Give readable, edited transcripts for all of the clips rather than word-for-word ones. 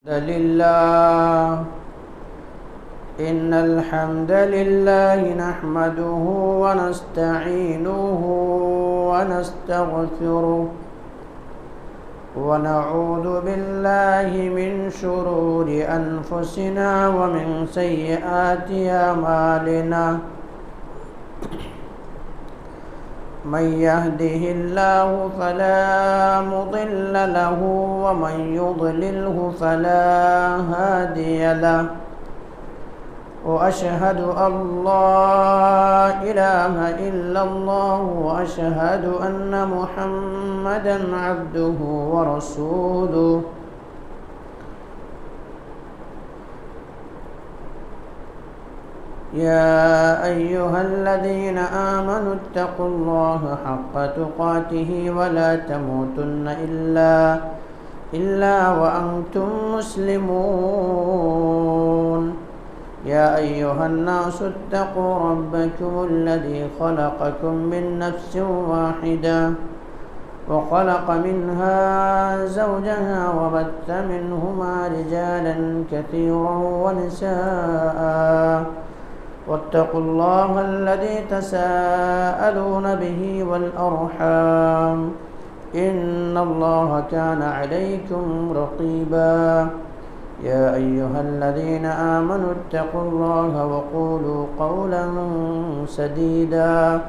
لله إن الحمد لله نحمده ونستعينه ونستغفره ونعوذ بالله من شرور أنفسنا ومن سيئات أعمالنا من يهده الله فلا مضل له ومن يضلله فلا هادي له وأشهد أن لا إله إلا الله وأشهد أن محمدا عبده ورسوله يا أيها الذين آمنوا اتقوا الله حق تقاته ولا تموتن إلا وأنتم مسلمون يا أيها الناس اتقوا ربكم الذي خلقكم من نفس واحدة وخلق منها زوجها وبث منهما رجالا كثيرا ونساء واتقوا الله الذي تساءلون به والأرحام إن الله كان عليكم رقيبا يا أيها الذين آمنوا اتقوا الله وقولوا قولا سديدا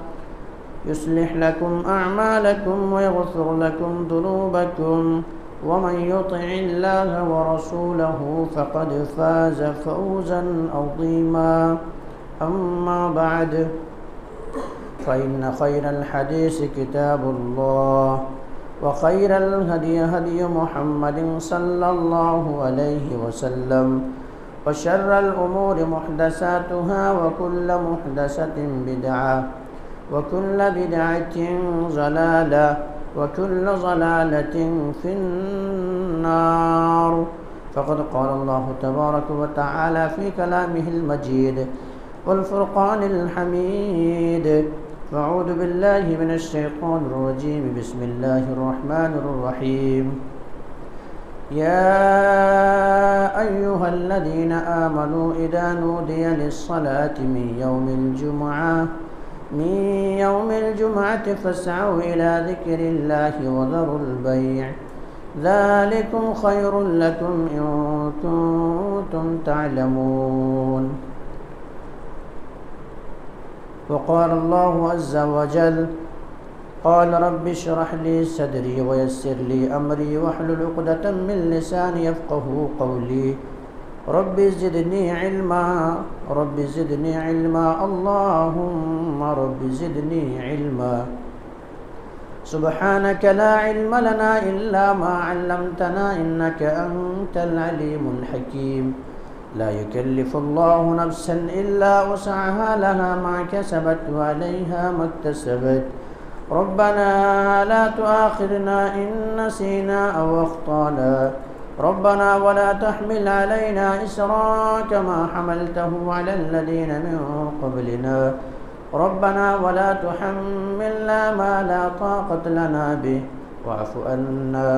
يصلح لكم أعمالكم ويغفر لكم ذنوبكم ومن يطع الله ورسوله فقد فاز فوزا عظيما أما بعد فإن خير الحديث كتاب الله وخير الهدي هدي محمد صلى الله عليه وسلم وشر الأمور محدثاتها وكل محدثة بدعة وكل بدعة ضلالة وكل ضلالة في النار فقد قال الله تبارك وتعالى في كلامه المجيد والفرقان الحميد أعوذ بالله من الشيطان الرجيم بسم الله الرحمن الرحيم يا أيها الذين آمنوا إذا نودي للصلاة من يوم الجمعة فاسعوا إلى ذكر الله وذروا البيع ذلكم خير لكم إن كنتم تعلمون وقال الله عز وجل قال رب اشرح لي صدري ويسر لي أمري واحلل عقدة من لساني يفقهوا قولي رب زدني علما اللهم رب زدني علما سبحانك لا علم لنا إلا ما علمتنا إنك أنت العليم الحكيم لا يكلف الله نفسا إلا وسعها لها ما كسبت وعليها ما اكتسبت ربنا لا تؤاخذنا إن نسينا أو أخطأنا ربنا ولا تحمل علينا إصرا كما حملته على الذين من قبلنا ربنا ولا تحملنا ما لا طاقة لنا به واعف عنا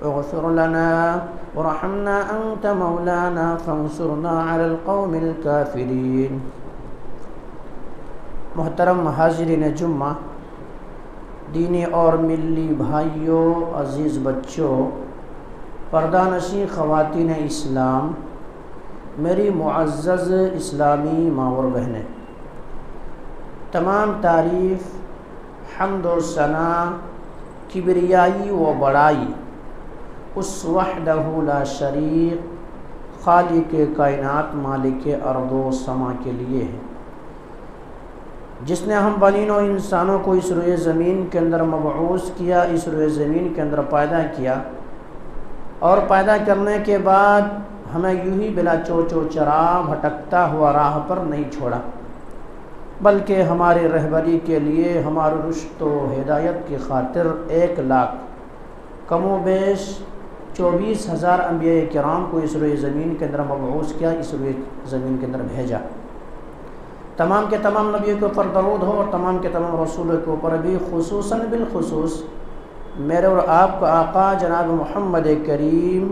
اغفر لنا ورحمنا أنت مولانا فانصرنا على القوم الكافرين محترم حاضرین جمعہ، دینی اور ملی بھائیوں، عزیز بچوں، پردہ نشین خواتین اسلام، میری معزز اسلامی ماں اور بہنیں، تمام تعریف، حمد و ثنا، کبریائی و بڑائی اس وحدہ لا شریک خالق کائنات مالک ارض و سما کے لیے ہے، جس نے ہم بنین و انسانوں کو اس روئے زمین کے اندر مبعوث کیا، اس روئے زمین کے اندر پیدا کیا، اور پیدا کرنے کے بعد ہمیں یوں ہی بلا چوچ و چرا بھٹکتا ہوا راہ پر نہیں چھوڑا، بلکہ ہماری رہبری کے لیے، ہماری رشد و ہدایت کی خاطر 1,00,000 کم و بیش 24,000 انبیاء کرام کو اس روئے زمین کے اندر مبعوث کیا، اس روئے زمین کے اندر بھیجا۔ تمام کے تمام نبیوں کے اوپر درود ہو، اور تمام کے تمام رسولوں کے اوپر بھی خصوصاً بالخصوص میرے اور آپ کا آقا جناب محمد کریم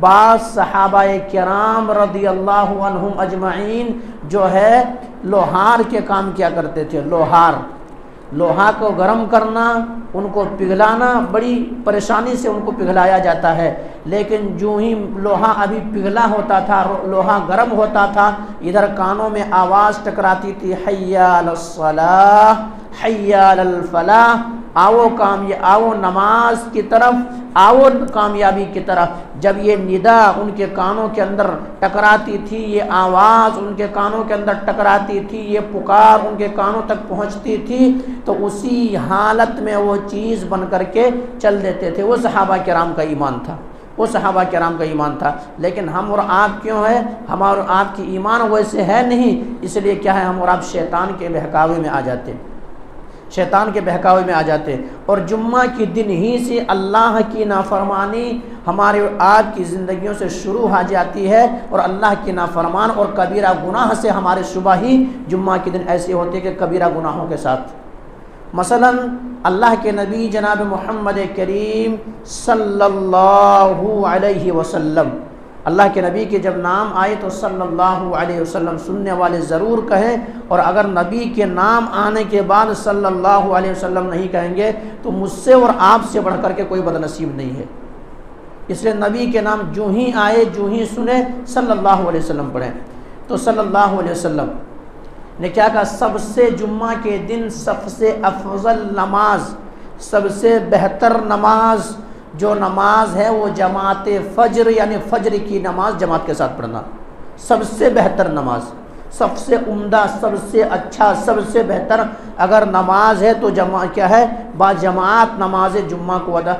بعض صحابہ کرام رضی اللہ عنہم اجمعین جو ہے لوہار کے کام کیا کرتے تھے۔ لوہا کو گرم کرنا، ان کو پگھلانا، بڑی پریشانی سے ان کو پگھلایا جاتا ہے، لیکن جو ہی لوہا ابھی پگھلا ہوتا تھا، لوہا گرم ہوتا تھا، ادھر کانوں میں آواز ٹکراتی تھی، حی علی الصلاۃ، حی علی الفلاح، آؤ نماز کی طرف، آؤ کامیابی کی طرف۔ جب یہ ندا ان کے کانوں کے اندر ٹکراتی تھی، یہ آواز ان کے کانوں کے اندر ٹکراتی تھی، یہ پکار ان کے کانوں تک پہنچتی تھی، تو اسی حالت میں وہ چیز بن کر کے چل دیتے تھے۔ وہ صحابہ کرام کا ایمان تھا، لیکن ہم اور آپ کیوں ہے؟ ہمارا آپ کی ایمان ویسے ہے نہیں، اس لیے کیا ہے، ہم اور آپ شیطان کے بہکاوے میں آ جاتے اور جمعہ کے دن ہی سے اللہ کی نافرمانی ہمارے اور آپ کی زندگیوں سے شروع ہو جاتی ہے، اور اللہ کی نافرمان اور کبیرہ گناہ سے ہمارے صبح ہی جمعہ کے دن ایسے ہوتے کہ کبیرہ گناہوں کے ساتھ۔ مثلا اللہ کے نبی جناب محمد کریم صلی اللہ علیہ وسلم، اللہ کے نبی کے جب نام آئے تو صلی اللہ علیہ وسلم سننے والے ضرور کہیں، اور اگر نبی کے نام آنے کے بعد صلی اللہ علیہ وسلم نہیں کہیں گے تو مجھ سے اور آپ سے بڑھ کر کے کوئی بدنصیب نہیں ہے۔ اس لیے نبی کے نام جو ہی آئے، جو ہی سنے، صلی اللہ علیہ وسلم پڑھیں۔ تو صلی اللہ علیہ وسلم نے کیا کہا؟ سب سے جمعہ کے دن سب سے افضل نماز، سب سے بہتر نماز جو نماز ہے وہ جماعت فجر، یعنی فجر کی نماز جماعت کے ساتھ پڑھنا، سب سے بہتر نماز، سب سے عمدہ، سب سے اچھا، سب سے بہتر اگر نماز ہے تو کیا ہے؟ با جماعت نماز جمعہ کو ادا،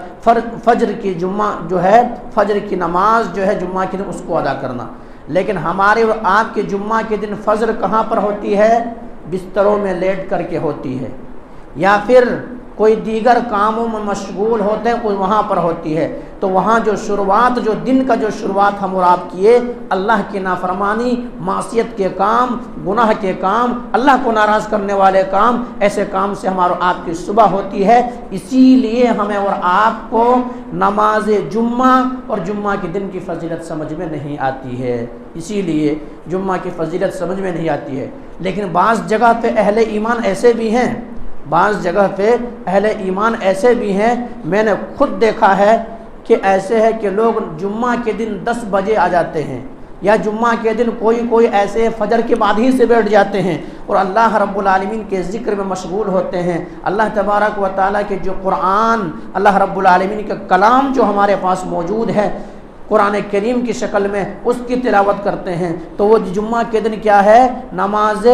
فجر کی جمعہ جو ہے، فجر کی نماز جو ہے جمعہ کے دن اس کو ادا کرنا۔ لیکن ہمارے اور آپ کے جمعہ کے دن فجر کہاں پر ہوتی ہے؟ بستروں میں لیٹ کر کے ہوتی ہے، یا پھر کوئی دیگر کاموں میں مشغول ہوتے ہیں وہاں پر ہوتی ہے۔ تو وہاں جو شروعات، جو دن کا جو شروعات ہم اور آپ کیے، اللہ کی نافرمانی، معصیت کے کام، گناہ کے کام، اللہ کو ناراض کرنے والے کام، ایسے کام سے ہمارا آپ کی صبح ہوتی ہے۔ اسی لیے ہمیں اور آپ کو نماز جمعہ اور جمعہ کے دن کی فضیلت سمجھ میں نہیں آتی ہے، اسی لیے جمعہ کی فضیلت سمجھ میں نہیں آتی ہے۔ لیکن بعض جگہ پہ اہل ایمان ایسے بھی ہیں، میں نے خود دیکھا ہے کہ ایسے ہے کہ لوگ جمعہ کے دن 10 بجے آ جاتے ہیں، یا جمعہ کے دن کوئی ایسے فجر کے بعد ہی سے بیٹھ جاتے ہیں اور اللہ رب العالمین کے ذکر میں مشغول ہوتے ہیں۔ اللہ تبارک و تعالیٰ کے جو قرآن، اللہ رب العالمین کا کلام جو ہمارے پاس موجود ہے قرآن کریم کی شکل میں، اس کی تلاوت کرتے ہیں، تو وہ جمعہ کے دن کیا ہے؟ نماز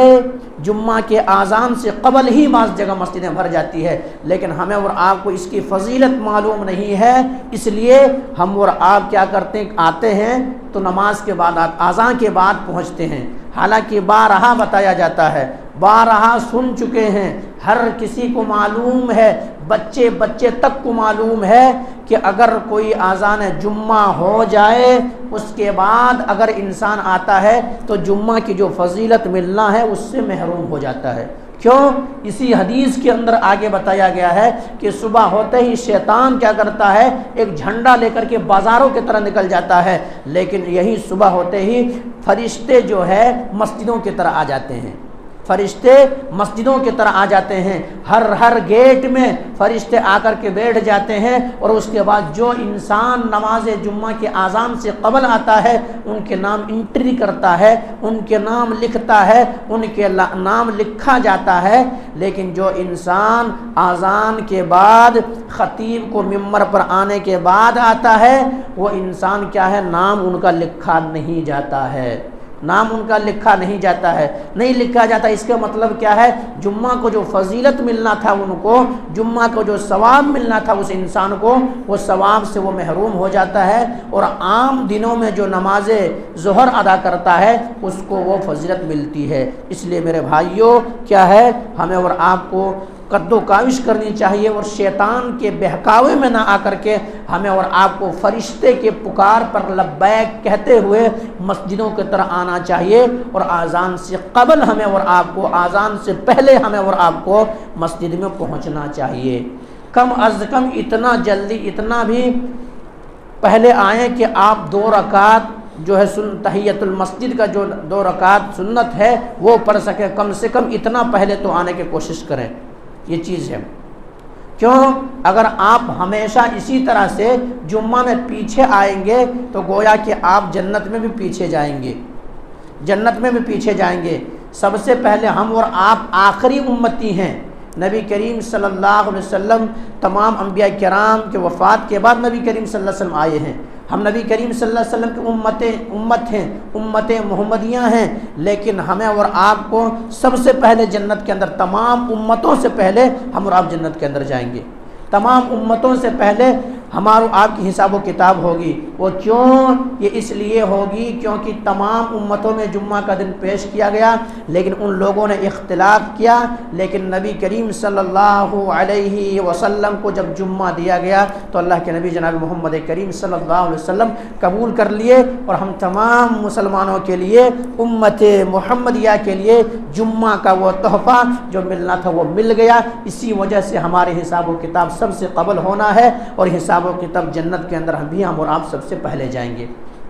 جمعہ کے اذان سے قبل ہی بعض جگہ مسجدیں بھر جاتی ہے، لیکن ہمیں اور آپ کو اس کی فضیلت معلوم نہیں ہے، اس لیے ہم اور آپ کیا کرتے ہیں؟ آتے ہیں تو نماز کے بعد، اذان کے بعد پہنچتے ہیں، حالانکہ بارہا بتایا جاتا ہے، بارہا سن چکے ہیں، ہر کسی کو معلوم ہے، بچے تک کو معلوم ہے کہ اگر کوئی اذان جمعہ ہو جائے اس کے بعد اگر انسان آتا ہے تو جمعہ کی جو فضیلت ملنا ہے اس سے محروم ہو جاتا ہے۔ کیوں؟ اسی حدیث کے اندر آگے بتایا گیا ہے کہ صبح ہوتے ہی شیطان کیا کرتا ہے؟ ایک جھنڈا لے کر کے بازاروں کی طرح نکل جاتا ہے، لیکن یہی صبح ہوتے ہی فرشتے جو ہے مسجدوں کی طرح آ جاتے ہیں، فرشتے مسجدوں کی طرح آ جاتے ہیں، ہر گیٹ میں فرشتے آ کر کے بیٹھ جاتے ہیں، اور اس کے بعد جو انسان نماز جمعہ کے اذان سے قبل آتا ہے ان کے نام انٹری کرتا ہے، ان کے نام لکھتا ہے، ان کے نام لکھا جاتا ہے، لیکن جو انسان اذان کے بعد خطیب کو ممبر پر آنے کے بعد آتا ہے وہ انسان کیا ہے؟ نام ان کا لکھا نہیں جاتا ہے، نام ان کا لکھا نہیں جاتا ہے، نہیں لکھا جاتا۔ اس کا مطلب کیا ہے؟ جمعہ کو جو فضیلت ملنا تھا ان کو، جمعہ کو جو ثواب ملنا تھا اس انسان کو، وہ ثواب سے وہ محروم ہو جاتا ہے، اور عام دنوں میں جو نماز ظہر ادا کرتا ہے اس کو وہ فضیلت ملتی ہے۔ اس لیے میرے بھائیوں کیا ہے؟ ہمیں اور آپ کو قد و کاوش کرنی چاہیے، اور شیطان کے بہکاوے میں نہ آ کر کے ہمیں اور آپ کو فرشتے کے پکار پر لبیک کہتے ہوئے مسجدوں کی طرح آنا چاہیے، اور اذان سے قبل ہمیں اور آپ کو، اذان سے پہلے ہمیں اور آپ کو مسجد میں پہنچنا چاہیے، کم از کم اتنا جلدی، اتنا بھی پہلے آئیں کہ آپ 2 رکعت جو ہے تحیۃ المسجد کا جو 2 رکعت سنت ہے وہ پڑھ سکیں، کم سے کم اتنا پہلے تو آنے کی کوشش کریں، یہ چیز ہے۔ کیوں؟ اگر آپ ہمیشہ اسی طرح سے جمعہ میں پیچھے آئیں گے تو گویا کہ آپ جنت میں بھی پیچھے جائیں گے، جنت میں بھی پیچھے جائیں گے۔ سب سے پہلے ہم اور آپ آخری امتی ہیں۔ نبی کریم صلی اللہ علیہ وسلم تمام انبیاء کرام کے وفات کے بعد نبی کریم صلی اللہ علیہ وسلم آئے ہیں۔ ہم نبی کریم صلی اللہ علیہ وسلم کی امت ہیں، امت محمدیہ ہیں، لیکن ہمیں اور آپ کو سب سے پہلے جنت کے اندر، تمام امتوں سے پہلے ہم اور آپ جنت کے اندر جائیں گے۔ تمام امتوں سے پہلے ہمارا آپ کی حساب و کتاب ہوگی۔ وہ کیوں؟ یہ اس لیے ہوگی کیونکہ تمام امتوں میں جمعہ کا دن پیش کیا گیا، لیکن ان لوگوں نے اختلاف کیا، لیکن نبی کریم صلی اللہ علیہ وسلم کو جب جمعہ دیا گیا تو اللہ کے نبی جناب محمد کریم صلی اللہ علیہ وسلم قبول کر لیے، اور ہم تمام مسلمانوں کے لیے، امت محمدیہ کے لیے جمعہ کا وہ تحفہ جو ملنا تھا وہ مل گیا۔ اسی وجہ سے ہمارے حساب و کتاب سب سے قبل ہونا ہے، اور حساب و کتاب جنت کے اندر ہم اور آپ سب سے پہلے جائیں گے۔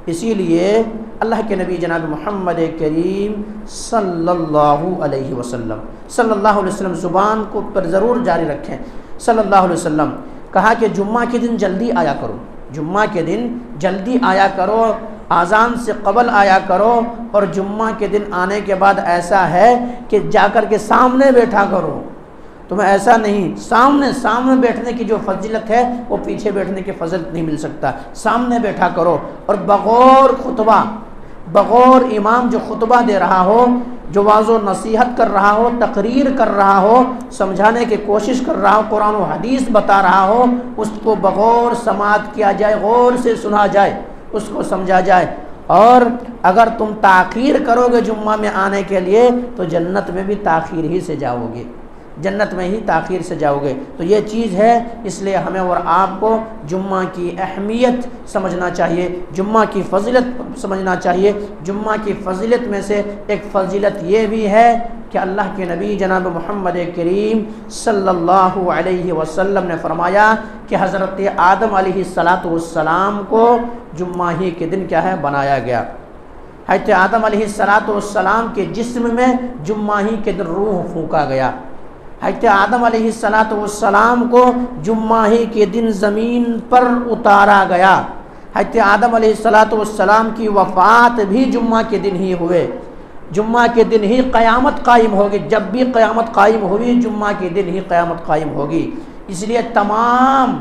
اسی لیے اللہ کے نبی جناب محمد کریم صلی اللہ علیہ وسلم زبان کو پر ضرور جاری رکھیں۔ صلی اللہ علیہ وسلم کہا کہ جمعہ کے دن جلدی آیا کرو، جمعہ کے دن جلدی آیا کرو، اذان سے قبل آیا کرو، اور جمعہ کے دن آنے کے بعد ایسا ہے کہ جا کر کے سامنے بیٹھا کرو۔ تمہیں ایسا نہیں، سامنے بیٹھنے کی جو فضیلت ہے وہ پیچھے بیٹھنے کی فضیلت نہیں مل سکتا۔ سامنے بیٹھا کرو، اور بغور امام جو خطبہ دے رہا ہو، جو واعظ و نصیحت کر رہا ہو، تقریر کر رہا ہو، سمجھانے کی کوشش کر رہا ہو، قرآن و حدیث بتا رہا ہو، اس کو بغور سماعت کیا جائے، غور سے سنا جائے، اس کو سمجھا جائے۔ اور اگر تم تاخیر کرو گے جمعہ میں آنے کے لیے تو جنت میں بھی تاخیر ہی سے جاؤ گے، جنت میں ہی تاخیر سے جاؤ گے۔ تو یہ چیز ہے، اس لیے ہمیں اور آپ کو جمعہ کی اہمیت سمجھنا چاہیے، جمعہ کی فضیلت سمجھنا چاہیے۔ جمعہ کی فضیلت میں سے ایک فضیلت یہ بھی ہے کہ اللہ کے نبی جناب محمد کریم صلی اللہ علیہ وسلم نے فرمایا کہ حضرت آدم علیہ السلام کو جمعہ ہی کے دن کیا ہے بنایا گیا۔ حضرت آدم علیہ السلام کے جسم میں جمعہ ہی کے دن روح پھونکا گیا۔ حضرت آدم علیہ السلام کو جمعہ ہی کے دن زمین پر اتارا گیا۔ حضرت آدم علیہ السلام کی وفات بھی جمعہ کے دن ہی ہوئے، جمعہ کے دن ہی قیامت قائم ہوگی۔ جب بھی قیامت قائم ہوئی جمعہ کے دن ہی قیامت قائم ہوگی۔ اس لیے تمام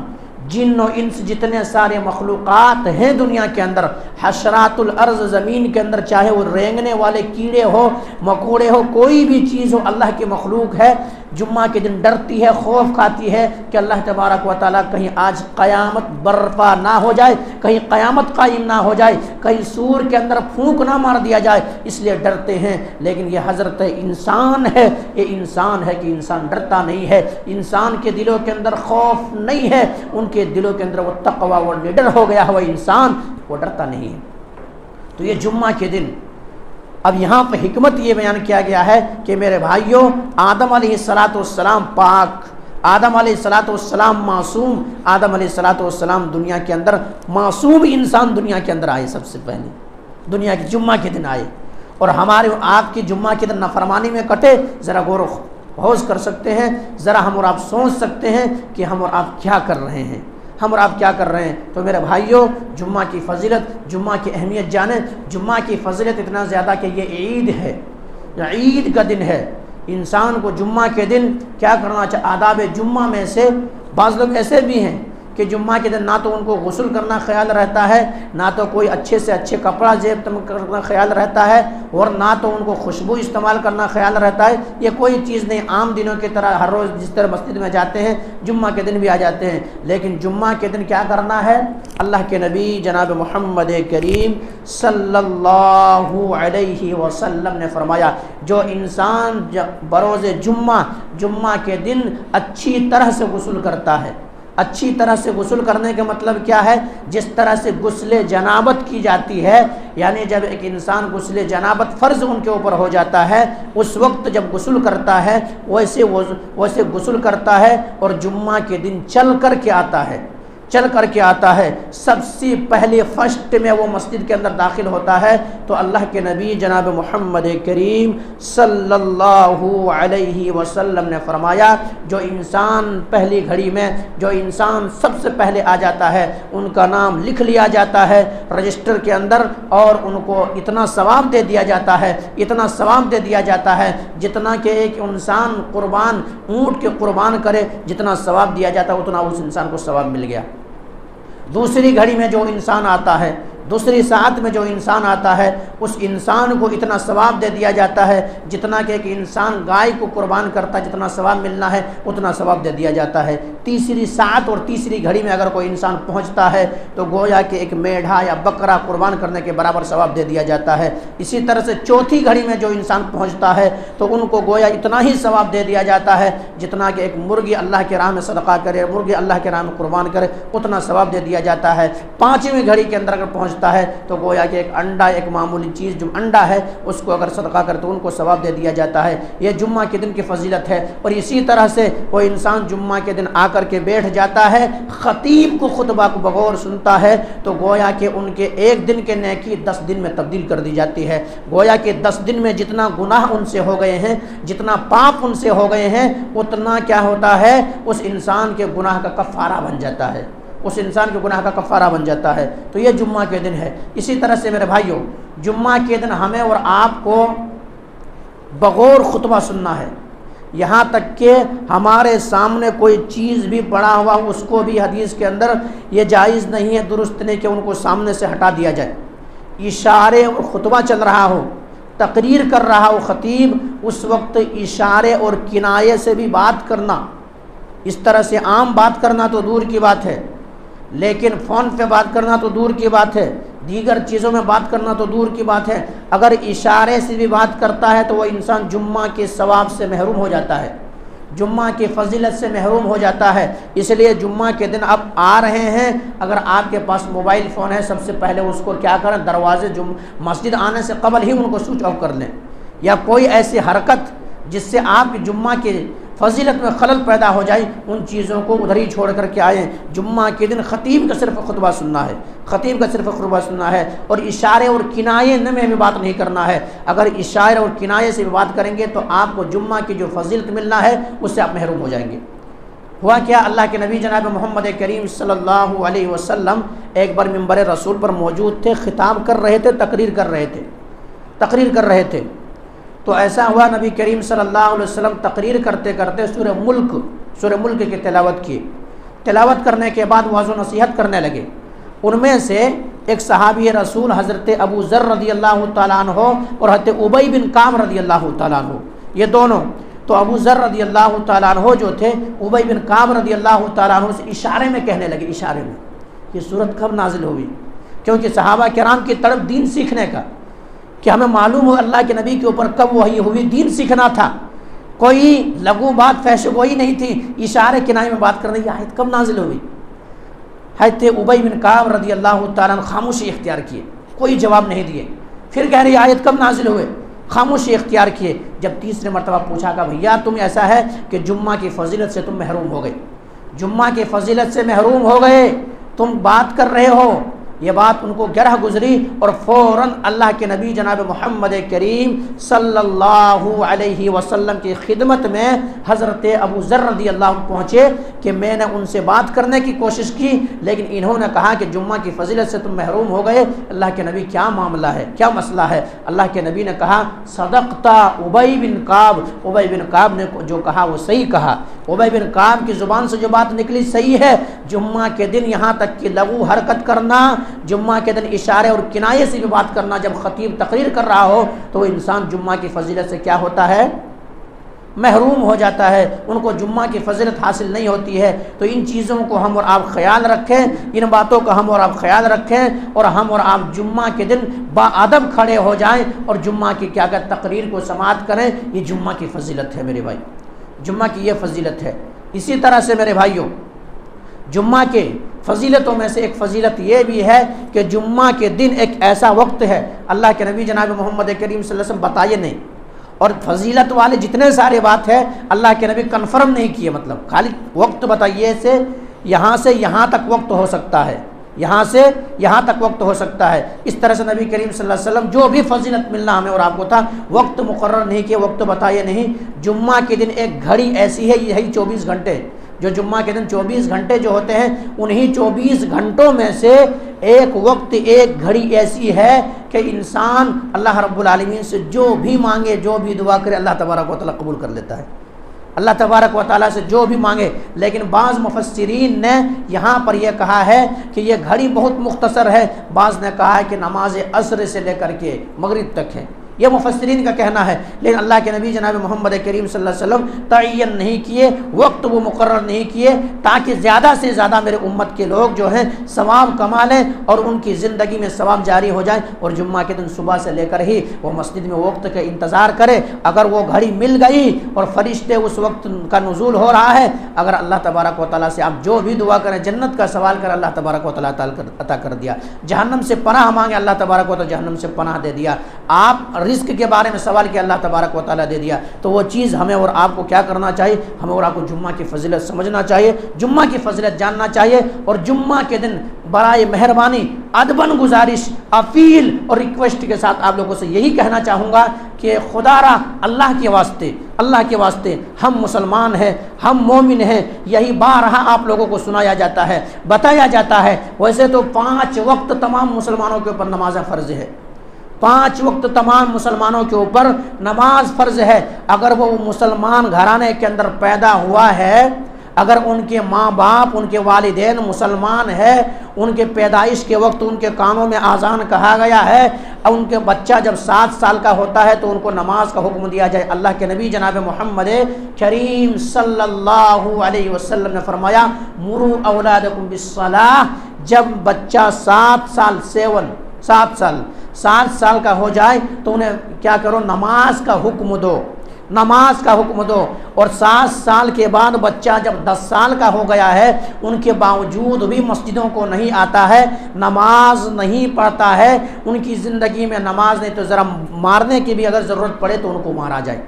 جن و انس جتنے سارے مخلوقات ہیں دنیا کے اندر، حشرات الارض زمین کے اندر، چاہے وہ رینگنے والے کیڑے ہو، مکوڑے ہو، کوئی بھی چیز ہو، اللہ کی مخلوق ہے، جمعہ کے دن ڈرتی ہے، خوف کھاتی ہے کہ اللہ تبارک و تعالیٰ کہیں آج قیامت برپا نہ ہو جائے، کہیں قیامت قائم نہ ہو جائے، کہیں سور کے اندر پھونک نہ مار دیا جائے، اس لیے ڈرتے ہیں۔ لیکن یہ حضرت انسان ہے، یہ انسان ہے کہ انسان ڈرتا نہیں ہے، انسان کے دلوں کے اندر خوف نہیں ہے، ان کے دلوں کے اندر وہ تقوی، وہ نڈر ہو گیا ہوا انسان، وہ ڈرتا نہیں ہے۔ تو یہ جمعہ کے دن، اب یہاں پہ حکمت یہ بیان کیا گیا ہے کہ میرے بھائیوں، آدم علیہ السلام پاک، آدم علیہ السلام معصوم، آدم علیہ السلام دنیا کے اندر معصوم انسان دنیا کے اندر آئے، سب سے پہلے دنیا کے جمعہ کے دن آئے، اور ہمارے آپ کی جمعہ کے دن نافرمانی میں کٹے، ذرا غور و خوض کر سکتے ہیں، ذرا ہم اور آپ سوچ سکتے ہیں کہ ہم اور آپ کیا کر رہے ہیں، ہم اور آپ کیا کر رہے ہیں۔ تو میرے بھائیوں، جمعہ کی فضیلت، جمعہ کی اہمیت جانیں۔ جمعہ کی فضیلت اتنا زیادہ کہ یہ عید ہے، عید کا دن ہے۔ انسان کو جمعہ کے دن کیا کرنا چاہیے؟ آداب جمعہ میں سے بعض لوگ ایسے بھی ہیں کہ جمعہ کے دن نہ تو ان کو غسل کرنا خیال رہتا ہے، نہ تو کوئی اچھے سے اچھے کپڑا زیب کرنا خیال رہتا ہے، اور نہ تو ان کو خوشبو استعمال کرنا خیال رہتا ہے۔ یہ کوئی چیز نہیں، عام دنوں کی طرح ہر روز جس طرح مسجد میں جاتے ہیں جمعہ کے دن بھی آ جاتے ہیں، لیکن جمعہ کے دن کیا کرنا ہے؟ اللہ کے نبی جناب محمد کریم صلی اللہ علیہ وسلم نے فرمایا، جو انسان بروز جمعہ کے دن اچھی طرح سے غسل کرتا ہے، اچھی طرح سے غسل کرنے کا مطلب کیا ہے؟ جس طرح سے غسل جنابت کی جاتی ہے، یعنی جب ایک انسان غسل جنابت فرض ان کے اوپر ہو جاتا ہے، اس وقت جب غسل کرتا ہے ویسے غسل کرتا ہے، اور جمعہ کے دن چل کر کے آتا ہے، چل کر کے آتا ہے، سب سے پہلے فرسٹ میں وہ مسجد کے اندر داخل ہوتا ہے تو اللہ کے نبی جناب محمد کریم صلی اللہ علیہ وسلم نے فرمایا جو انسان پہلی گھڑی میں جو انسان سب سے پہلے آ جاتا ہے ان کا نام لکھ لیا جاتا ہے رجسٹر کے اندر، اور ان کو اتنا ثواب دے دیا جاتا ہے، اتنا ثواب دے دیا جاتا ہے جتنا کہ ایک انسان قربان اونٹ کے قربان کرے جتنا ثواب دیا جاتا ہے اتنا اس انسان کو ثواب مل گیا۔ دوسری گھڑی میں جو انسان آتا ہے، دوسری ساعت میں جو انسان آتا ہے اس انسان کو اتنا ثواب دے دیا جاتا ہے جتنا کہ ایک انسان گائے کو قربان کرتا ہے جتنا ثواب ملنا ہے اتنا ثواب دے دیا جاتا ہے۔ تیسری ساعت اور تیسری گھڑی میں اگر کوئی انسان پہنچتا ہے تو گویا کہ ایک میڑھا یا بکرا قربان کرنے کے برابر ثواب دے دیا جاتا ہے۔ اسی طرح سے چوتھی گھڑی میں جو انسان پہنچتا ہے تو ان کو گویا اتنا ہی ثواب دے دیا جاتا ہے جتنا کہ ایک مرغی اللہ کے راہ میں صدقہ کرے، مرغی اللہ کے راہ میں قربان کرے اتنا ثواب دے دیا جاتا ہے۔ پانچویں گھڑی کے اندر اگر پہنچتا ہے تو گویا کہ ایک انڈا، ایک معمولی چیز جو انڈا ہے اس کو اگر صدقہ کرے تو ان کو ثواب دے دیا جاتا ہے۔ یہ جمعہ کے دن کی فضیلت ہے۔ اور اسی طرح سے کوئی انسان جمعہ کے دن آ کر کے بیٹھ جاتا ہے، خطیب کو خطبہ کو بغور سنتا ہے تو گویا کہ ان کے ایک دن کے نیکی 10 دن میں تبدیل کر دی جاتی ہے۔ گویا کہ 10 دن میں جتنا گناہ ان سے ہو گئے ہیں، جتنا پاپ ان سے ہو گئے ہیں، اتنا کیا ہوتا ہے اس انسان کے گناہ کا کفارہ بن جاتا ہے، اس انسان کے گناہ کا کفارہ بن جاتا ہے۔ تو یہ جمعہ کے دن ہے۔ اسی طرح سے میرے بھائیوں جمعہ کے دن ہمیں اور آپ کو بغور خطبہ سننا ہے، یہاں تک کہ ہمارے سامنے کوئی چیز بھی پڑا ہوا ہو اس کو بھی حدیث کے اندر یہ جائز نہیں ہے، درست نہیں کہ ان کو سامنے سے ہٹا دیا جائے۔ اشارے اور خطبہ چل رہا ہو، تقریر کر رہا ہو خطیب، اس وقت اشارے اور کنایے سے بھی بات کرنا، اس طرح سے عام بات کرنا تو دور کی بات ہے، لیکن فون پہ بات کرنا تو دور کی بات ہے، دیگر چیزوں میں بات کرنا تو دور کی بات ہے۔ اگر اشارے سے بھی بات کرتا ہے تو وہ انسان جمعہ کے ثواب سے محروم ہو جاتا ہے، جمعہ کی فضیلت سے محروم ہو جاتا ہے۔ اس لیے جمعہ کے دن آپ آ رہے ہیں، اگر آپ کے پاس موبائل فون ہے سب سے پہلے اس کو کیا کریں، دروازے مسجد آنے سے قبل ہی ان کو سوئچ آف کر لیں، یا کوئی ایسی حرکت جس سے آپ کی جمعہ کی فضیلت میں خلل پیدا ہو جائے ان چیزوں کو ادھر ہی چھوڑ کر کے آئیں۔ جمعہ کے دن خطیب کا صرف خطبہ سننا ہے، خطیب کا صرف خطبہ سننا ہے، اور اشارے اور کنایے میں بھی بات نہیں کرنا ہے۔ اگر اشارے اور کنایے سے بھی بات کریں گے تو آپ کو جمعہ کی جو فضیلت ملنا ہے اس سے آپ محروم ہو جائیں گے۔ ہوا کیا، اللہ کے نبی جناب محمد کریم صلی اللہ علیہ وسلم ایک بار منبر رسول پر موجود تھے، خطاب کر رہے تھے، تقریر کر رہے تھے۔ تو ایسا ہوا نبی کریم صلی اللہ علیہ وسلم تقریر کرتے کرتے سورہ ملک کی تلاوت کی، تلاوت کرنے کے بعد وعظ و نصیحت کرنے لگے۔ ان میں سے ایک صحابی رسول حضرت ابو ذر رضی اللہ تعالیٰ عنہ اور حضرت ابی بن کعب رضی اللہ تعالیٰ عنہ، یہ دونوں، تو ابو ذر رضی اللہ تعالیٰ عنہ جو تھے ابی بن کعب رضی اللہ تعالیٰ عنہ سے اشارے میں کہنے لگے، اشارے میں، یہ صورت کب نازل ہوئی؟ کیونکہ صحابہ کرام کی طرف دین سیکھنے کا، کہ ہمیں معلوم ہو اللہ کے نبی کے اوپر کب وحی ہوئی، دین سیکھنا تھا، کوئی لغو بات فحش گوئی نہیں تھی، اشارے کنائے میں بات کرنے کی آیت کب نازل ہوئی؟ حضرت ابی بن کعب رضی اللہ تعالیٰ عنہ خاموشی اختیار کیے، کوئی جواب نہیں دیے۔ پھر کہہ رہی آیت کب نازل ہوئے؟ خاموشی اختیار کیے۔ جب تیسرے مرتبہ پوچھا کہ بھیا تم ایسا ہے کہ جمعہ کی فضیلت سے تم محروم ہو گئے، جمعہ کی فضیلت سے محروم ہو گئے، تم بات کر رہے ہو، یہ بات ان کو گرہ گزری، اور فوراً اللہ کے نبی جناب محمد کریم صلی اللہ علیہ وسلم کی خدمت میں حضرت ابو ذر رضی اللہ عنہ پہنچے کہ میں نے ان سے بات کرنے کی کوشش کی لیکن انہوں نے کہا کہ جمعہ کی فضیلت سے تم محروم ہو گئے، اللہ کے نبی کیا معاملہ ہے، کیا مسئلہ ہے؟ اللہ کے نبی نے کہا صدقتا ابی بن کعب، ابی بن کعب نے جو کہا وہ صحیح کہا، ابی بن کعب کی زبان سے جو بات نکلی صحیح ہے۔ جمعہ کے دن یہاں تک کہ لغو حرکت کرنا، جمعہ کے دن اشارے اور کنایے سے بھی بات کرنا، جب خطیب تقریر کر رہا ہو تو انسان جمعہ کی فضیلت سے کیا ہوتا ہے؟ محروم ہو جاتا ہے، ان کو جمعہ کی فضیلت حاصل نہیں ہوتی ہے۔ تو ان چیزوں کو ہم اور آپ خیال رکھیں، ان باتوں کا ہم اور آپ خیال رکھیں، اور ہم اور آپ جمعہ کے دن باادب کھڑے ہو جائیں اور جمعہ کی کیا کہ تقریر کو سماعت کریں۔ یہ جمعہ کی فضیلت ہے میرے بھائی، جمعہ کی یہ فضیلت ہے۔ اسی طرح سے میرے بھائیوں جمعہ کے فضیلتوں میں سے ایک فضیلت یہ بھی ہے کہ جمعہ کے دن ایک ایسا وقت ہے، اللہ کے نبی جناب محمد کریم صلی اللہ علیہ وسلم بتائے نہیں، اور فضیلت والے جتنے سارے بات ہے اللہ کے نبی کنفرم نہیں کیے، مطلب خالی وقت بتائیے سے یہاں سے یہاں تک وقت ہو سکتا ہے، یہاں سے یہاں تک وقت ہو سکتا ہے۔ اس طرح سے نبی کریم صلی اللہ علیہ وسلم جو بھی فضیلت ملنا ہمیں اور آپ کو تھا، وقت مقرر نہیں کیا، وقت بتائے نہیں۔ جمعہ کے دن ایک گھڑی ایسی ہے، یہی 24 گھنٹے، جو جمعہ کے دن 24 گھنٹے جو ہوتے ہیں، انہی 24 گھنٹوں میں سے ایک وقت، ایک گھڑی ایسی ہے کہ انسان اللہ رب العالمین سے جو بھی مانگے، جو بھی دعا کرے، اللہ تبارک و تعالیٰ قبول کر لیتا ہے۔ اللہ تبارک و تعالیٰ سے جو بھی مانگے۔ لیکن بعض مفسرین نے یہاں پر یہ کہا ہے کہ یہ گھڑی بہت مختصر ہے، بعض نے کہا ہے کہ نماز عصر سے لے کر کے مغرب تک ہے، یہ مفسرین کا کہنا ہے۔ لیکن اللہ کے نبی جناب محمد کریم صلی اللہ علیہ وسلم تعین نہیں کیے، وقت وہ مقرر نہیں کیے، تاکہ زیادہ سے زیادہ میرے امت کے لوگ جو ہیں ثواب کما لیں اور ان کی زندگی میں ثواب جاری ہو جائے، اور جمعہ کے دن صبح سے لے کر ہی وہ مسجد میں وقت کا انتظار کرے۔ اگر وہ گھڑی مل گئی اور فرشتے اس وقت کا نزول ہو رہا ہے، اگر اللہ تبارک و تعالیٰ سے آپ جو بھی دعا کریں، جنت کا سوال کریں، اللہ تبارک و تعالیٰ عطا کر دیا۔ جہنم سے پناہ مانگے، اللہ تبارک و تعالیٰ جہنم سے پناہ دے دیا۔ آپ رزق کے بارے میں سوال کیا، اللہ تبارک و تعالیٰ دے دیا۔ تو وہ چیز ہمیں اور آپ کو کیا کرنا چاہیے؟ ہمیں اور آپ کو جمعہ کی فضیلت سمجھنا چاہیے، جمعہ کی فضیلت جاننا چاہیے، اور جمعہ کے دن برائے مہربانی ادباً گزارش، اپیل اور ریکویسٹ کے ساتھ آپ لوگوں سے یہی کہنا چاہوں گا کہ خدا را اللہ کے واسطے ہم مسلمان ہیں، ہم مومن ہیں، یہی بارہا آپ لوگوں کو سنایا جاتا ہے، بتایا جاتا ہے۔ ویسے تو 5 وقت تمام مسلمانوں کے اوپر نماز فرض ہے، 5 وقت تمام مسلمانوں کے اوپر نماز فرض ہے۔ اگر وہ مسلمان گھرانے کے اندر پیدا ہوا ہے، اگر ان کے ماں باپ، ان کے والدین مسلمان ہے، ان کے پیدائش کے وقت ان کے کانوں میں اذان کہا گیا ہے، اور ان کے بچہ جب 7 سال کا ہوتا ہے تو ان کو نماز کا حکم دیا جائے۔ اللہ کے نبی جناب محمد کریم صلی اللہ علیہ وسلم نے فرمایا، مروا اولادکم بالصلاۃ، جب بچہ 7 سال کا ہو جائے تو انہیں کیا کرو؟ نماز کا حکم دو، نماز کا حکم دو۔ اور 7 سال کے بعد بچہ جب 10 سال کا ہو گیا ہے، ان کے باوجود بھی مسجدوں کو نہیں آتا ہے، نماز نہیں پڑھتا ہے، ان کی زندگی میں نماز نہیں، تو ذرا مارنے کی بھی اگر ضرورت پڑے تو ان کو مارا جائے،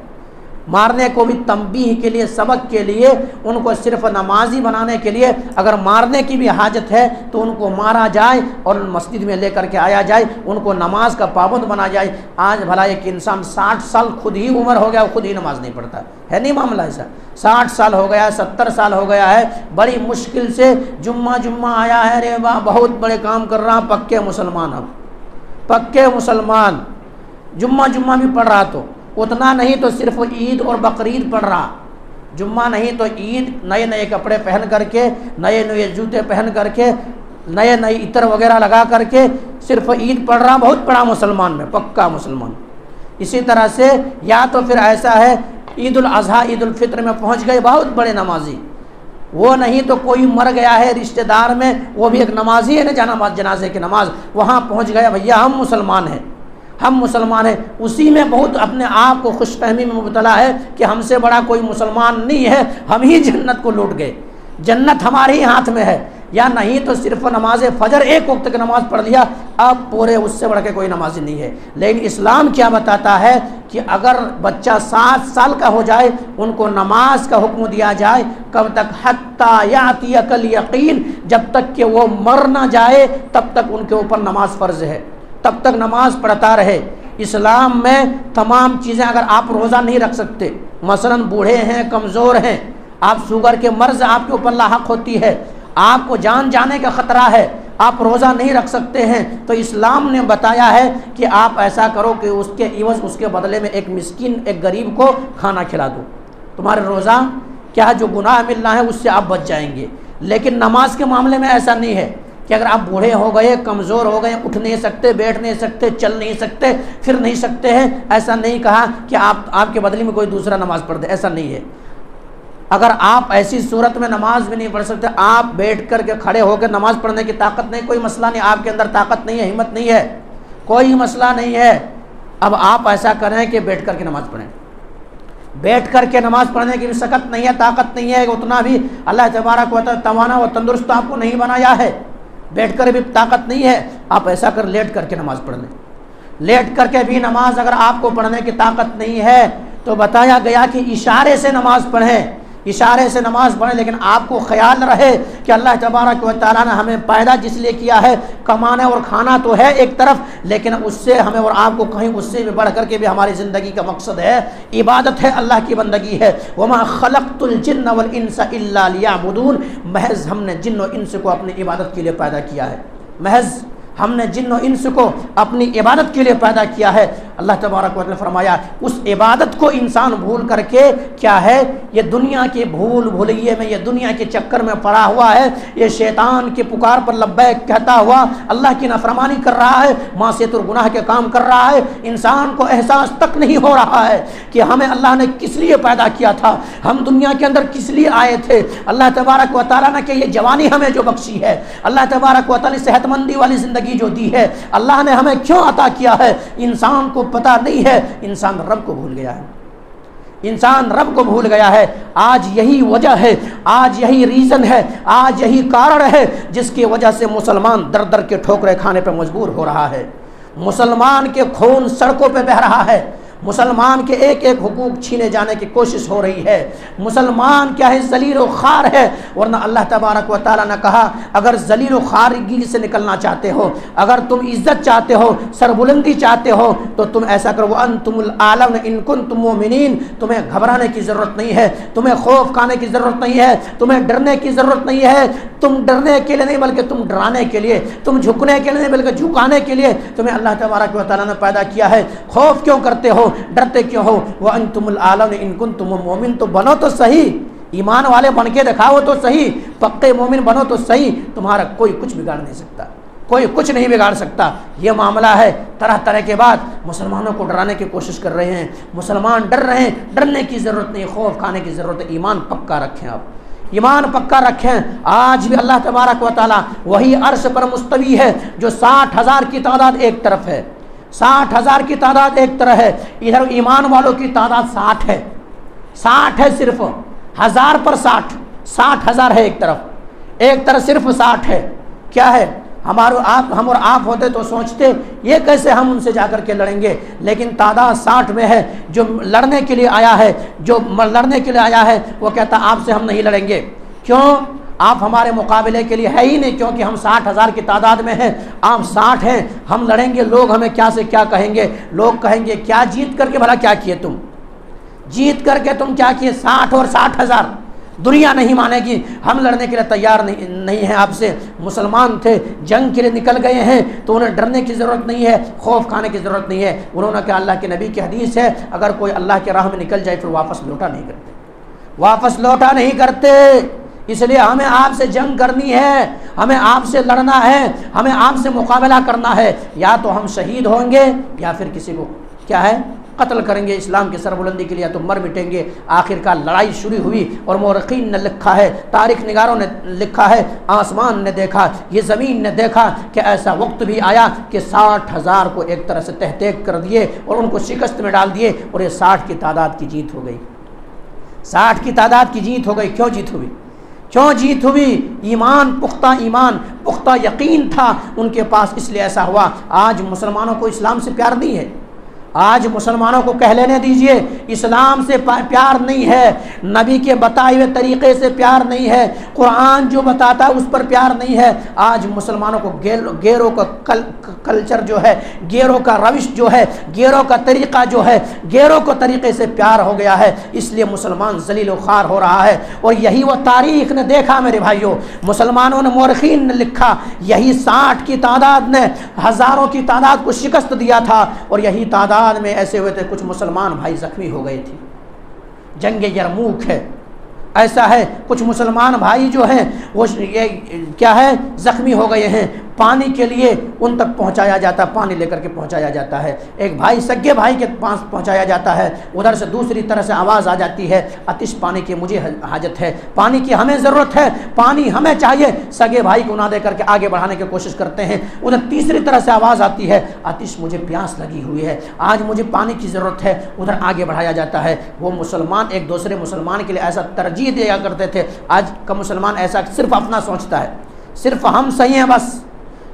مارنے کو بھی تنبیہ کے لیے، سبق کے لیے، ان کو صرف نمازی بنانے کے لیے اگر مارنے کی بھی حاجت ہے تو ان کو مارا جائے اور مسجد میں لے کر کے آیا جائے، ان کو نماز کا پابند بنا جائے۔ آج بھلا ایک انسان 60 سال خود ہی عمر ہو گیا، خود ہی نماز نہیں پڑھتا ہے، نہیں معاملہ ایسا؟ 60 سال ہو گیا ہے، 70 سال ہو گیا ہے، بڑی مشکل سے جمعہ آیا ہے، رے واہ بہت بڑے کام کر رہا، پکے مسلمان، اب پکے مسلمان، جمعہ بھی پڑھ رہا، تو اتنا نہیں تو صرف عید اور بقرعید پڑھ رہا، جمعہ نہیں تو عید، نئے کپڑے پہن کر کے، نئے جوتے پہن کر کے، نئے عطر وغیرہ لگا کر کے صرف عید پڑھ رہا، بہت بڑا مسلمان میں، پکا مسلمان۔ اسی طرح سے یا تو پھر ایسا ہے عید الاضحیٰ، عید الفطر میں پہنچ گئے، بہت بڑے نمازی، وہ نہیں تو کوئی مر گیا ہے رشتہ دار میں، وہ بھی ایک نمازی ہے نا، جنازے کی نماز، وہاں پہنچ گیا، بھیا ہم مسلمان ہیں، اسی میں بہت اپنے آپ کو خوش فہمی میں مبتلا ہے کہ ہم سے بڑا کوئی مسلمان نہیں ہے، ہم ہی جنت کو لوٹ گئے، جنت ہمارے ہی ہاتھ میں ہے۔ یا نہیں تو صرف نماز فجر ایک وقت کی نماز پڑھ لیا، اب پورے اس سے بڑھ کے کوئی نمازی نہیں ہے۔ لیکن اسلام کیا بتاتا ہے کہ اگر بچہ 7 سال کا ہو جائے، ان کو نماز کا حکم دیا جائے، کب تک؟ حتیٰ یأتیک الیقین، جب تک کہ وہ مر نہ جائے تب تک ان کے اوپر نماز فرض ہے، تب تک نماز پڑھتا رہے۔ اسلام میں تمام چیزیں، اگر آپ روزہ نہیں رکھ سکتے، مثلا بوڑھے ہیں، کمزور ہیں، آپ شوگر کے مرض آپ کے اوپر لاحق ہوتی ہے، آپ کو جان جانے کا خطرہ ہے، آپ روزہ نہیں رکھ سکتے ہیں، تو اسلام نے بتایا ہے کہ آپ ایسا کرو کہ اس کے عوض، اس کے بدلے میں ایک مسکین، ایک غریب کو کھانا کھلا دو، تمہارے روزہ کیا جو گناہ ملنا ہے اس سے آپ بچ جائیں گے۔ لیکن نماز کے معاملے میں ایسا نہیں ہے کہ اگر آپ بوڑھے ہو گئے، کمزور ہو گئے، اٹھ نہیں سکتے، بیٹھ نہیں سکتے، چل نہیں سکتے، پھر نہیں سکتے ہیں، ایسا نہیں کہا کہ آپ کے بدلے میں کوئی دوسرا نماز پڑھ دے، ایسا نہیں ہے۔ اگر آپ ایسی صورت میں نماز بھی نہیں پڑھ سکتے، آپ بیٹھ کر کے کھڑے ہو کے نماز پڑھنے کی طاقت نہیں، کوئی مسئلہ نہیں، آپ کے اندر طاقت نہیں ہے، ہمت نہیں ہے، کوئی مسئلہ نہیں ہے۔ اب آپ ایسا کریں کہ بیٹھ کر کے نماز پڑھیں، بیٹھ کر کے نماز پڑھنے کی بھی سکت نہیں ہے، طاقت نہیں ہے، اتنا بھی اللہ تبارک و تعالی توانا و تندرست آپ کو نہیں بنایا ہے، بیٹھ کر بھی طاقت نہیں ہے، آپ ایسا کر لیٹ کر کے نماز پڑھ لیں۔ لیٹ کر کے بھی نماز اگر آپ کو پڑھنے کی طاقت نہیں ہے تو بتایا گیا کہ اشارے سے نماز پڑھیں، اشارے سے نماز پڑھیں، لیکن آپ کو خیال رہے کہ اللہ تبارک و تعالیٰ نے ہمیں پیدا جس لیے کیا ہے، کمانا اور کھانا تو ہے ایک طرف، لیکن اس سے ہمیں اور آپ کو کہیں اس سے بھی بڑھ کر کے بھی ہماری زندگی کا مقصد ہے، عبادت ہے، اللہ کی بندگی ہے۔ وما خلقت الجن والانس الا لیعبدون، محض ہم نے جن و انس کو اپنی عبادت کے لیے پیدا کیا ہے، محض ہم نے جن و انس کو اپنی عبادت کے لیے پیدا کیا ہے۔ اللہ تبارک و تعالیٰ نے فرمایا اس عبادت کو انسان بھول کر کے کیا ہے، یہ دنیا کے بھول بھلیے میں، یہ دنیا کے چکر میں پڑا ہوا ہے، یہ شیطان کے پکار پر لبیک کہتا ہوا اللہ کی نافرمانی کر رہا ہے، معصیت اور گناہ کے کام کر رہا ہے۔ انسان کو احساس تک نہیں ہو رہا ہے کہ ہمیں اللہ نے کس لیے پیدا کیا تھا، ہم دنیا کے اندر کس لیے آئے تھے۔ اللہ تبارک و تعالیٰ نے کہ یہ جوانی ہمیں جو بخشی ہے، اللہ تبارک و تعالیٰ نے صحت مندی والی زندگی جو دی ہے، اللہ نے ہمیں کیوں عطا کیا ہے، انسان کو پتہ نہیں ہے۔ انسان رب کو بھول گیا ہے، انسان رب کو بھول گیا ہے۔ آج یہی وجہ ہے، آج یہی ریزن ہے، آج یہی کارن ہے جس کی وجہ سے مسلمان در در کے ٹھوکریں کھانے پہ مجبور ہو رہا ہے، مسلمان کے خون سڑکوں پہ بہہ رہا ہے، مسلمان کے ایک ایک حقوق چھینے جانے کی کوشش ہو رہی ہے، مسلمان کیا ہے، ذلیل و خوار ہے۔ ورنہ اللہ تبارک و تعالیٰ نے کہا اگر ذلیل و خوارگی سے نکلنا چاہتے ہو، اگر تم عزت چاہتے ہو، سربلندی چاہتے ہو، تو تم ایسا کرو وَأَنْتُمُ الْأَعْلَوْنَ إِن كُنتُم مُؤْمِنِينَ، تمہیں گھبرانے کی ضرورت نہیں ہے، تمہیں خوف کھانے کی ضرورت نہیں ہے، تمہیں ڈرنے کی ضرورت نہیں ہے۔ تم ڈرنے کے لیے نہیں بلکہ تم ڈرانے کے لیے، تم جھکنے کے لیے نہیں بلکہ جھکانے کے لیے تمہیں اللہ تبارک و تعالیٰ نے پیدا کیا ہے۔ خوف کیوں کرتے ہو، ڈرتے کیوں ہو؟ وَأَنْتُمُ الْأَعْلَوْنَ إِن كُنتُم مُؤْمِنِينَ، تو بنو تو صحیح، ایمان والے بن کے دکھاؤ تو صحیح، پکے مومن بنو تو صحیح، تمہارا کوئی کچھ بگاڑ نہیں سکتا، کوئی کچھ نہیں بگاڑ سکتا۔ یہ معاملہ ہے۔ طرح طرح کے بعد مسلمانوں کو ڈرانے کی کوشش کر رہے ہیں، مسلمان ڈر رہے ہیں، ڈرنے کی ضرورت نہیں، خوف کھانے کی ضرورت ہے۔ ایمان پکا رکھیں، آپ ایمان پکا رکھیں۔ آج بھی اللہ تبارک و تعالیٰ وہی عرش پر مستوی ہے جو 60,000 کی تعداد ایک طرف ہے، 60,000 کی تعداد ایک طرف ہے، ادھر ایمان والوں کی تعداد 60 ہے، 60 ہے، صرف 1000 پر 60,000 ہے ایک طرف صرف 60 ہے۔ کیا ہے، ہم اور آپ ہوتے تو سوچتے یہ کیسے ہم ان سے جا کر کے لڑیں گے، لیکن تعداد 60 میں ہے۔ جو لڑنے کے لیے آیا ہے، جو لڑنے کے لیے آیا ہے، وہ کہتا آپ سے ہم نہیں لڑیں گے۔ کیوں؟ آپ ہمارے مقابلے کے لیے ہے ہی نہیں، کیونکہ ہم 60,000 کی تعداد میں ہیں، آپ 60 ہیں، ہم لڑیں گے، لوگ ہمیں کیا سے کیا کہیں گے، لوگ کہیں گے کیا جیت کر کے بھلا کیا کیے تم، جیت کر کے تم کیا کیے، 60 اور 60,000، دنیا نہیں مانے گی، ہم لڑنے کے لیے تیار نہیں ہیں آپ سے۔ مسلمان تھے، جنگ کے لیے نکل گئے ہیں تو انہیں ڈرنے کی ضرورت نہیں ہے، خوف کھانے کی ضرورت نہیں ہے۔ انہوں نے کہا اللہ کے نبی کی حدیث ہے اگر کوئی اللہ کے راہ میں نکل جائے پھر واپس لوٹا نہیں کرتے۔ اس لیے ہمیں آپ سے جنگ کرنی ہے، ہمیں آپ سے لڑنا ہے، ہمیں آپ سے مقابلہ کرنا ہے، یا تو ہم شہید ہوں گے یا پھر کسی کو کیا ہے قتل کریں گے اسلام کی سربلندی کے لیے، یا تو مر مٹیں گے۔ آخر کار لڑائی شروع ہوئی اور مورخین نے لکھا ہے، تاریخ نگاروں نے لکھا ہے، آسمان نے دیکھا، یہ زمین نے دیکھا کہ ایسا وقت بھی آیا کہ 60,000 کو ایک طرح سے تہتیک کر دیے اور ان کو شکست میں ڈال دیے، اور یہ 60 کی تعداد کی جیت ہو گئی، 60 کی تعداد کی جیت ہو گئی۔ کیوں جیت ہوئی؟ کیوں جیت ہوئی؟ ایمان، پختہ یقین تھا ان کے پاس، اس لیے ایسا ہوا۔ آج مسلمانوں کو اسلام سے پیار نہیں ہے، آج مسلمانوں کو کہہ لینے دیجئے اسلام سے پیار نہیں ہے، نبی کے بتائے ہوئے طریقے سے پیار نہیں ہے، قرآن جو بتاتا ہے اس پر پیار نہیں ہے۔ آج مسلمانوں کو گیروں کا کلچر جو ہے، گیروں کا روش جو ہے، گیروں کا طریقہ جو ہے، گیروں کو طریقے سے پیار ہو گیا ہے، اس لیے مسلمان ذلیل و خوار ہو رہا ہے۔ اور یہی وہ تاریخ نے دیکھا میرے بھائیوں، مسلمانوں نے، مورخین نے لکھا، یہی 60 کی تعداد نے ہزاروں کی تعداد کو شکست دیا تھا، اور یہی تعداد میں ایسے ہوئے تھے کچھ مسلمان بھائی زخمی ہو گئے تھے۔ جنگ یرموک ہے، ایسا ہے کچھ مسلمان بھائی جو ہیں وہ کیا ہے زخمی ہو گئے ہیں، پانی کے لیے ان تک پہنچایا جاتا ہے، پانی لے کر کے پہنچایا جاتا ہے، ایک بھائی سگے بھائی کے پاس پہنچایا جاتا ہے، ادھر سے دوسری طرح سے آواز آ جاتی ہے آتش پانی کی مجھے حاجت ہے، پانی کی ہمیں ضرورت ہے، پانی ہمیں چاہیے، سگے بھائی کو نہ دے کر کے آگے بڑھانے کی کوشش کرتے ہیں، ادھر تیسری طرح سے آواز آتی ہے آتش مجھے پیاس لگی ہوئی ہے، آج مجھے پانی کی ضرورت ہے، ادھر آگے بڑھایا جاتا ہے۔ وہ مسلمان ایک دوسرے مسلمان کے لیے ایسا ترجیح دیا کرتے تھے، آج کا مسلمان ایسا صرف اپنا سوچتا ہے، صرف ہم صحیح ہیں بس،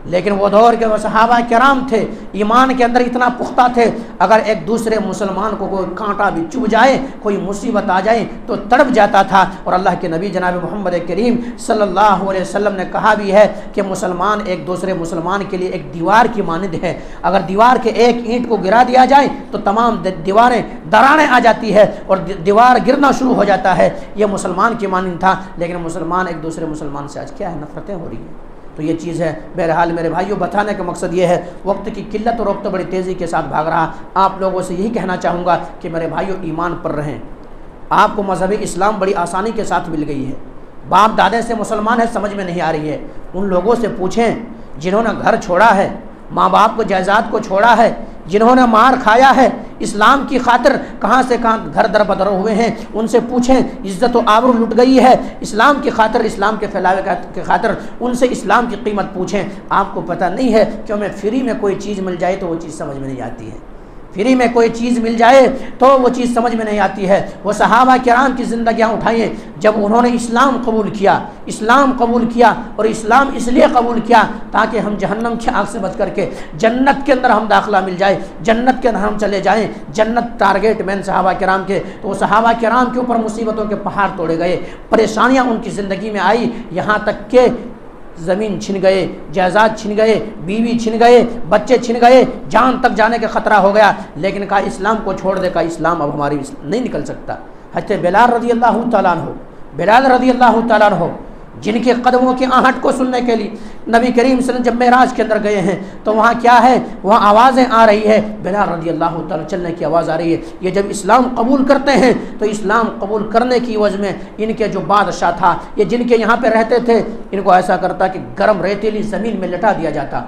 لیکن وہ دور کے وہ صحابہ کرام تھے، ایمان کے اندر اتنا پختہ تھے، اگر ایک دوسرے مسلمان کو کوئی کانٹا بھی چبھ جائے، کوئی مصیبت آ جائے تو تڑپ جاتا تھا۔ اور اللہ کے نبی جناب محمد کریم صلی اللہ علیہ وسلم نے کہا بھی ہے کہ مسلمان ایک دوسرے مسلمان کے لیے ایک دیوار کی مانند ہے، اگر دیوار کے ایک اینٹ کو گرا دیا جائے تو تمام دیواریں دراڑیں آ جاتی ہے اور دیوار گرنا شروع ہو جاتا ہے، یہ مسلمان کی مانند تھا۔ لیکن مسلمان ایک دوسرے مسلمان سے آج کیا ہے، نفرتیں ہو رہی ہیں۔ تو یہ چیز ہے۔ بہرحال میرے بھائیوں، بتانے کا مقصد یہ ہے، وقت کی قلت اور وقت بڑی تیزی کے ساتھ بھاگ رہا، آپ لوگوں سے یہی کہنا چاہوں گا کہ میرے بھائیوں ایمان پر رہیں۔ آپ کو مذہب اسلام بڑی آسانی کے ساتھ مل گئی ہے، باپ دادے سے مسلمان ہے، سمجھ میں نہیں آ رہی ہے، ان لوگوں سے پوچھیں جنہوں نے گھر چھوڑا ہے، ماں باپ کو جائیداد کو چھوڑا ہے، جنہوں نے مار کھایا ہے، اسلام کی خاطر کہاں سے کہاں گھر در بدر ہوئے ہیں، ان سے پوچھیں، عزت و آبرو لٹ گئی ہے، اسلام کی خاطر، اسلام کے پھیلاوے کی خاطر ان سے اسلام کی قیمت پوچھیں۔ آپ کو پتہ نہیں ہے کہ ہمیں فری میں کوئی چیز مل جائے تو وہ چیز سمجھ میں نہیں آتی ہے، فری میں کوئی چیز مل جائے تو وہ چیز سمجھ میں نہیں آتی ہے۔ وہ صحابہ کرام کی زندگیاں اٹھائیں، جب انہوں نے اسلام قبول کیا، اسلام قبول کیا، اور اسلام اس لیے قبول کیا تاکہ ہم جہنم کی آگ سے بچ کر کے جنت کے اندر ہم داخلہ مل جائے، جنت کے اندر ہم چلے جائیں، جنت ٹارگیٹ مین صحابہ کرام کے۔ تو وہ صحابہ کرام کے اوپر مصیبتوں کے پہاڑ توڑے گئے، پریشانیاں ان کی زندگی میں آئی، یہاں تک کہ زمین چھن گئے، جائیداد چھن گئے، بیوی چھن گئے، بچے چھن گئے، جان تک جانے کا خطرہ ہو گیا، لیکن کہا اسلام کو چھوڑ دے، کہا اسلام اب ہماری نہیں نکل سکتا۔ حضرت بلال رضی اللہ تعالیٰ عنہ، بلال رضی اللہ تعالیٰ عنہ جن کے قدموں کی آہٹ کو سننے کے لیے نبی کریم صلی اللہ علیہ وسلم جب معراج کے اندر گئے ہیں تو وہاں کیا ہے، وہاں آوازیں آ رہی ہے، بلال رضی اللہ تعالیٰ چلنے کی آواز آ رہی ہے۔ یہ جب اسلام قبول کرتے ہیں تو اسلام قبول کرنے کی وجہ میں ان کے جو بادشاہ تھا، یہ جن کے یہاں پہ رہتے تھے، ان کو ایسا کرتا کہ گرم ریتیلی زمین میں لٹا دیا جاتا،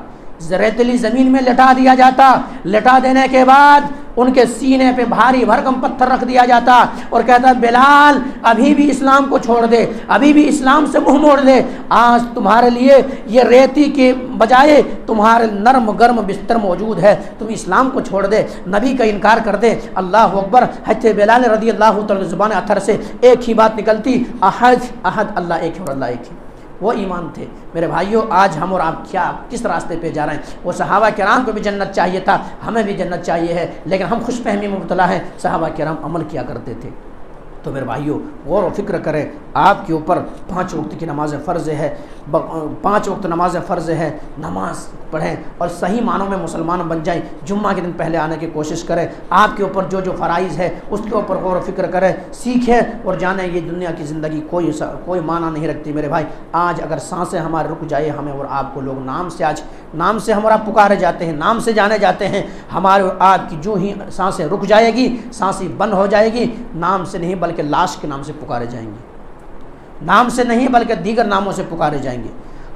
ریتیلی زمین میں لٹا دیا جاتا، لٹا دینے کے بعد ان کے سینے پہ بھاری بھرکم پتھر رکھ دیا جاتا اور کہتا بلال ابھی بھی اسلام کو چھوڑ دے، ابھی بھی اسلام سے منہ موڑ دے، آج تمہارے لیے یہ ریتی کے بجائے تمہارے نرم گرم بستر موجود ہے، تم اسلام کو چھوڑ دے، نبی کا انکار کر دے۔ اللہ اکبر۔ حضرت بلال رضی اللہ تعالی زبان اطہر سے ایک ہی بات نکلتی، احد احد، اللہ ایک ہے اور اللہ ایک ہے۔ وہ ایمان تھے۔ میرے بھائیوں، آج ہم اور آپ کس راستے پہ جا رہے ہیں؟ وہ صحابہ کرام کو بھی جنت چاہیے تھا، ہمیں بھی جنت چاہیے ہے، لیکن ہم خوش فہمی میں مبتلا ہیں، صحابہ کرام عمل کیا کرتے تھے۔ تو میرے بھائیوں غور و فکر کریں، آپ کے اوپر 5 وقت کی نماز فرض ہے، 5 وقت نماز فرض ہے، نماز پڑھیں اور صحیح معنوں میں مسلمان بن جائیں، جمعہ کے دن پہلے آنے کی کوشش کریں، آپ کے اوپر جو جو فرائض ہے اس کے اوپر غور و فکر کریں، سیکھیں اور جانیں یہ دنیا کی زندگی کوئی معنی نہیں رکھتی۔ میرے بھائی، آج اگر سانسیں ہمارے رک جائے، ہمیں اور آپ کو لوگ نام سے ہم اور آپ پکارے جاتے ہیں، نام سے جانے جاتے ہیں، ہمارے اور آپ کی جو ہی سانسیں رک جائے گی، سانسیں بند ہو جائے گی، نام سے نہیں بلکہ لاش کے نام سے پکارے جائیں گے، نام سے نہیں بلکہ دیگر ناموں سے پکارے جائیں گے۔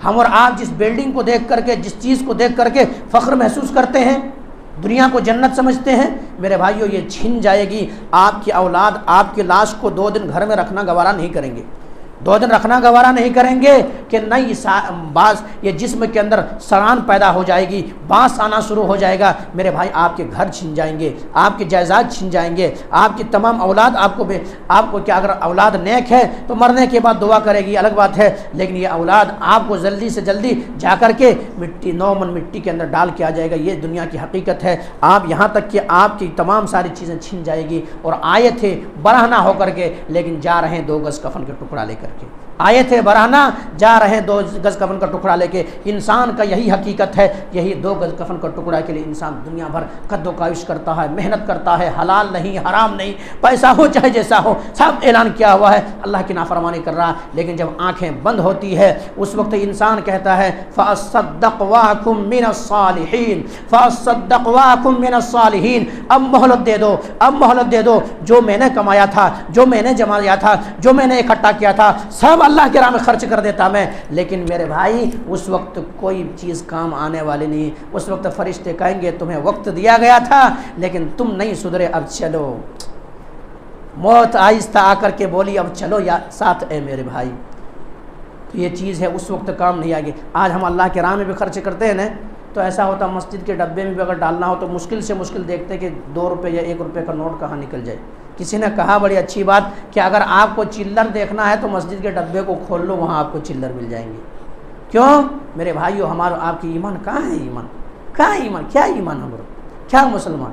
ہم اور آپ جس بلڈنگ کو دیکھ کر کے، جس چیز کو دیکھ کر کے فخر محسوس کرتے ہیں، دنیا کو جنت سمجھتے ہیں، میرے بھائیوں یہ چھن جائے گی۔ آپ کی اولاد آپ کی لاش کو 2 دن گھر میں رکھنا گوارا نہیں کریں گے، 2 دن رکھنا گوارا نہیں کریں گے کہ نئی باس یہ جسم کے اندر سڑان پیدا ہو جائے گی، بانس آنا شروع ہو جائے گا۔ میرے بھائی، آپ کے گھر چھن جائیں گے، آپ کے جائیداد چھن جائیں گے، آپ کی تمام اولاد آپ کو کیا، اگر اولاد نیک ہے تو مرنے کے بعد دعا کرے گی، الگ بات ہے، لیکن یہ اولاد آپ کو جلدی سے جلدی جا کر کے مٹی 9 من مٹی کے اندر ڈال کے آ جائے گا۔ یہ دنیا کی حقیقت ہے۔ آپ یہاں تک کہ آپ کی تمام ساری چیزیں چھن جائے گی اور آئے تھے برہنہ ہو کر کے، لیکن جا رہے ہیں 2 گز کفن کا ٹکڑا لے کر کے، آئے تھے برہنہ، جا رہے ہیں 2 گز کفن کا ٹکڑا لے کے۔ انسان کا یہی حقیقت ہے، یہی 2 گز کفن کا ٹکڑا کے لیے انسان دنیا بھر قد و کاوش کرتا ہے، محنت کرتا ہے، حلال نہیں حرام نہیں، پیسہ ہو چاہے جیسا ہو، سب اعلان کیا ہوا ہے، اللہ کی نافرمانی کر رہا ہے۔ لیکن جب آنکھیں بند ہوتی ہے اس وقت انسان کہتا ہے فَأَصَّدَّقْ وَأَكُن مِّنَ الصَّالِحِينَ، فَأَصَّدَّقْ وَأَكُن مِّنَ الصَّالِحِينَ، اب مہلت دے دو، اب مہلت دے دو، جو میں نے کمایا تھا، جو میں نے جمایا تھا، جو میں نے اکٹھا کیا تھا، سب اللہ کے راہ میں خرچ کر دیتا میں۔ لیکن میرے بھائی، اس وقت کوئی چیز کام آنے والی نہیں، اس وقت فرشتے کہیں گے تمہیں وقت دیا گیا تھا لیکن تم نہیں سدھرے، اب چلو۔ موت آہستہ آ کر کے بولی اب چلو یا ساتھ اے میرے بھائی۔ تو یہ چیز ہے، اس وقت کام نہیں آئے گی۔ آج ہم اللہ کے راہ میں بھی خرچ کرتے ہیں نا، تو ایسا ہوتا مسجد کے ڈبے میں بھی اگر ڈالنا ہو تو مشکل سے مشکل دیکھتے کہ 2 روپے یا 1 روپے کا نوٹ کہاں نکل جائے۔ کسی نے کہا بڑی اچھی بات کہ اگر آپ کو چلر دیکھنا ہے تو مسجد کے ڈبے کو کھول لو، وہاں آپ کو چلر مل جائیں گے۔ کیوں میرے بھائیو، ہمارا آپ کی ایمان کہاں ہے؟ ایمان کہاں ہے؟ ایمان کیا ایمان ہمارا؟ کیا مسلمان؟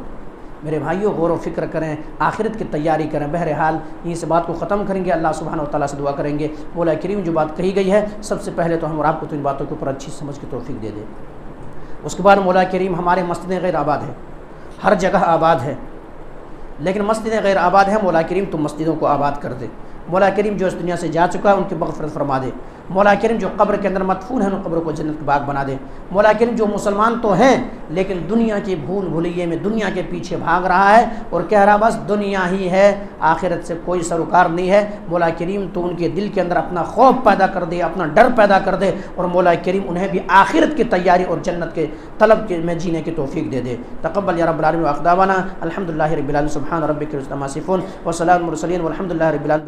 میرے بھائیو غور و فکر کریں، آخرت کی تیاری کریں۔ بہرحال اس بات کو ختم کریں گے، اللہ سبحانہ و تعالیٰ سے دعا کریں گے مولا کریم جو بات کہی گئی ہے سب سے پہلے تو ہم اور آپ کو تو ان باتوں کے اوپر اچھی سمجھ کی توفیق دے دے۔ اس کے بعد مولا کریم ہمارے مسجدیں غیر آباد ہیں، ہر جگہ آباد ہے، لیکن مسجدیں غیر آباد ہیں، مولا کریم تم مسجدوں کو آباد کر دے۔ مولا کریم جو اس دنیا سے جا چکا ہے ان کی مغفرت فرما دے۔ مولا کریم جو قبر کے اندر مدفون ہیں ان قبروں کو جنت کا باغ بنا دے۔ مولا کریم جو مسلمان تو ہیں لیکن دنیا کی بھول بھلیے میں دنیا کے پیچھے بھاگ رہا ہے اور کہہ رہا بس دنیا ہی ہے، آخرت سے کوئی سروکار نہیں ہے، مولا کریم تو ان کے دل کے اندر اپنا خوف پیدا کر دے، اپنا ڈر پیدا کر دے، اور مولا کریم انہیں بھی آخرت کی تیاری اور جنت کے طلب میں جینے کی توفیق دے دے۔ تقبل یا رب العالمین، واخر دعوانا الحمدللہ رب العالمین، سبحان ربک رب العزۃ عما یصفون وسلام علی المرسلین والحمدللہ رب العالمین۔